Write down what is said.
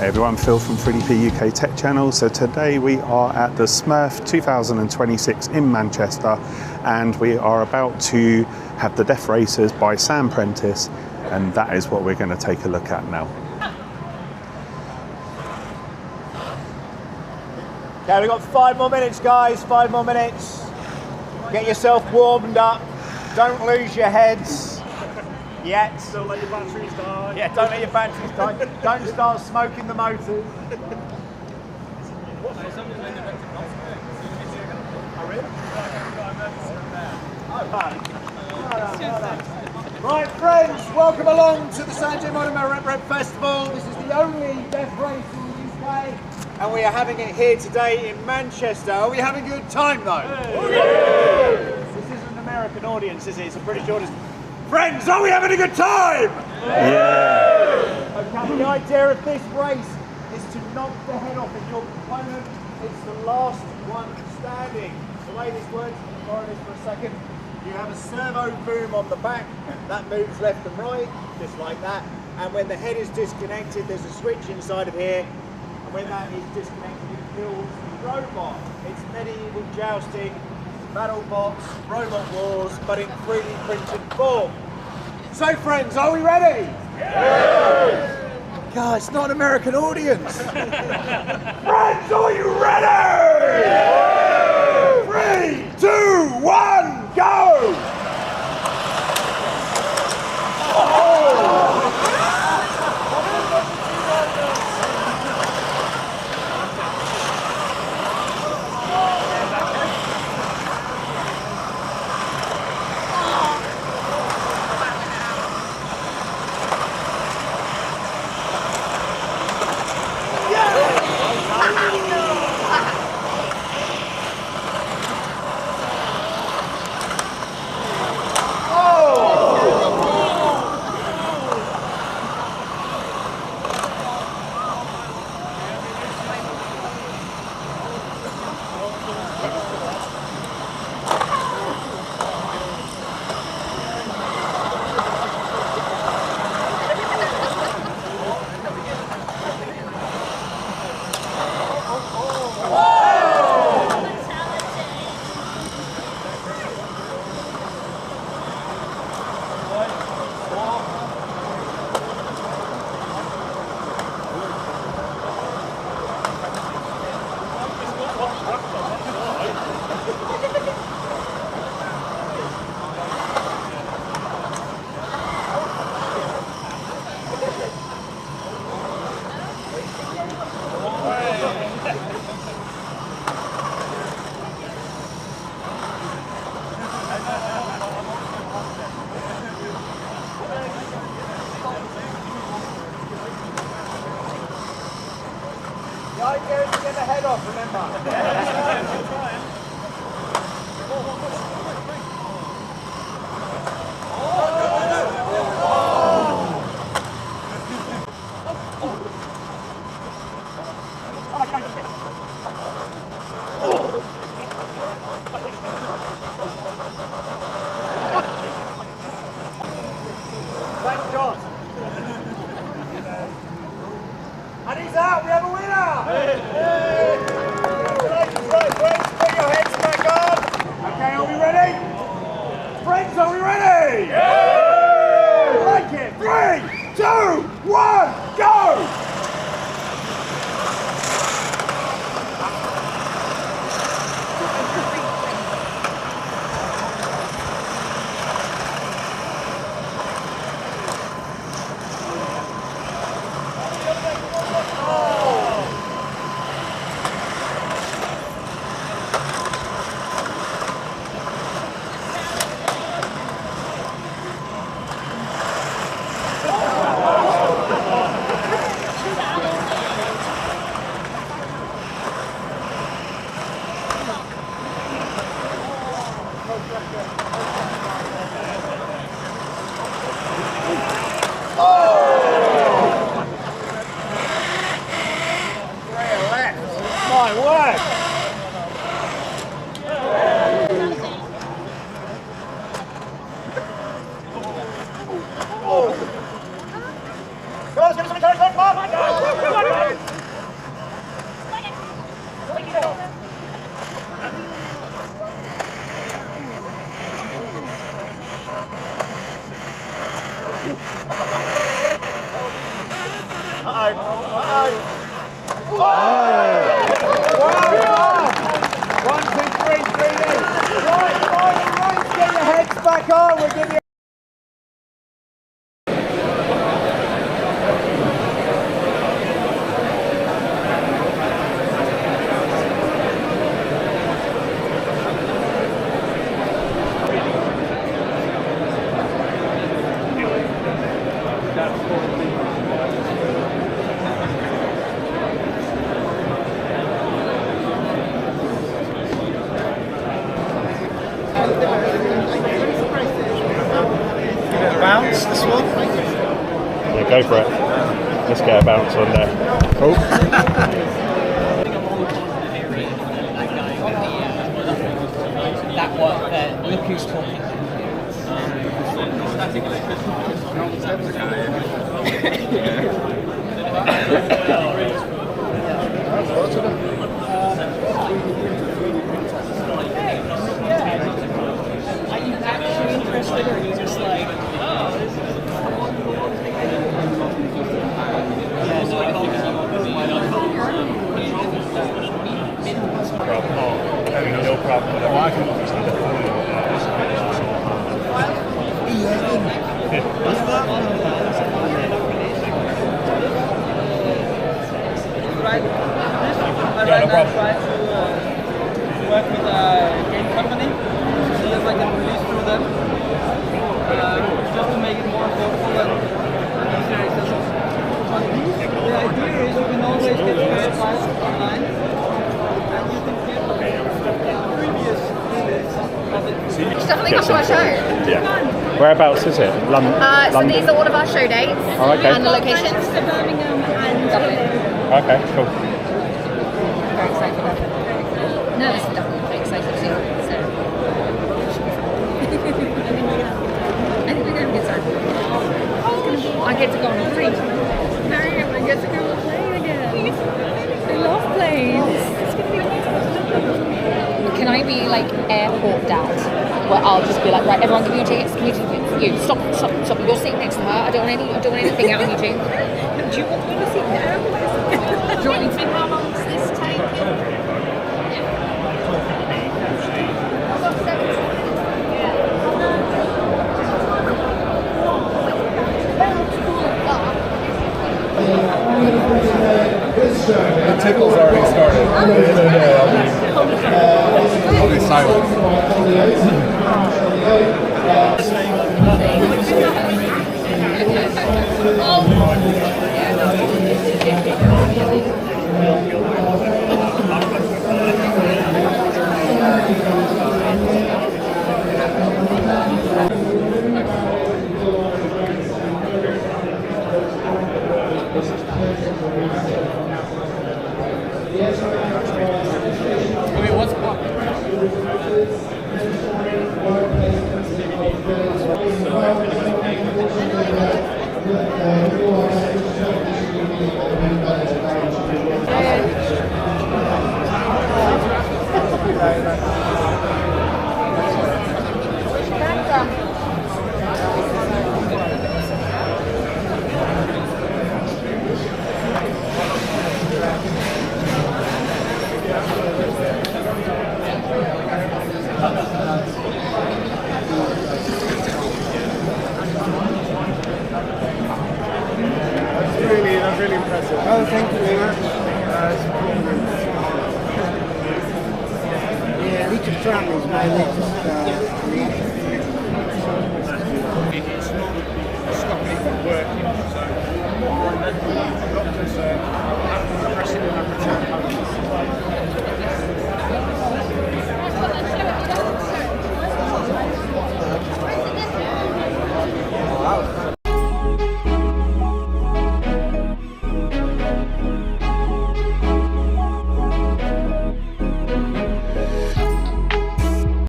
Hey everyone, Phil from 3DP UK Tech Channel. So today we are at the SMRRF 2026 in Manchester, and we are about to have the Deaf Racers by Sam Prentice, and that is what we're going to take a look at now. Okay, we've got 5 more minutes, guys, 5 more minutes. Get yourself warmed up. Don't lose your heads yet. Don't let your batteries die. Yeah, don't let your batteries die. Don't start smoking the motors. Right, friends, welcome along to the SMRRF Festival. This is the only deaf race in the UK, and we are having it here today in Manchester. Are we having a good time, though? This isn't an American audience, is it? It's a British audience. Friends, are we having a good time? Yeah! Okay, the idea of this race is to knock the head off of your opponent. It's the last one standing. The way this works, borrow this for a second. You have a servo boom on the back that moves left and right, just like that. And when the head is disconnected, there's a switch inside of here. And when that is disconnected, it kills the robot. It's medieval jousting, battle bots, robot wars, but in 3D printed form. So friends, are we ready? Yes! God, it's not an American audience. Friends, are you ready? Yes! 3, 2, 1, go! The idea is to get the head off, remember. Thank God. And he's out, we have a winner! Hey. One, two, three, right, right, get your heads back on, we'll give you bounce this one. Yeah, go for it. Let's get a bounce on there. Oh. That work there. Look who's talking. Are you actually interested, or are you just like, No problem with it. I can understand it. right? Right now try to work with a game company, see if I can release through them, just to make it more affordable and easier accessible. But the idea is you can always get first price online, and you can get previous units of it. It's definitely come to our show. Yeah. Whereabouts is it? So London? these are all of our show dates Oh, okay. and the locations. Manchester, Birmingham and Dublin. Okay, cool. Very excited about it. No, this is definitely pretty excited too. So. I think we're going to have a good time. I get to go on a plane. No, I get to go on a plane again. I love planes. It's going to be amazing. Can I be like airport dad? Where I'll just be like, right, everyone give me your tickets, give me your tickets. You stop. You're sitting next to her. I don't want anything out on you two. Do you want me to sit down? Do you want me to? How long does this take? The tickle's already started. I'll be silent. Okay, what's what? That's really impressive. Oh, thank you very much. Yeah, Richard Tram is my latest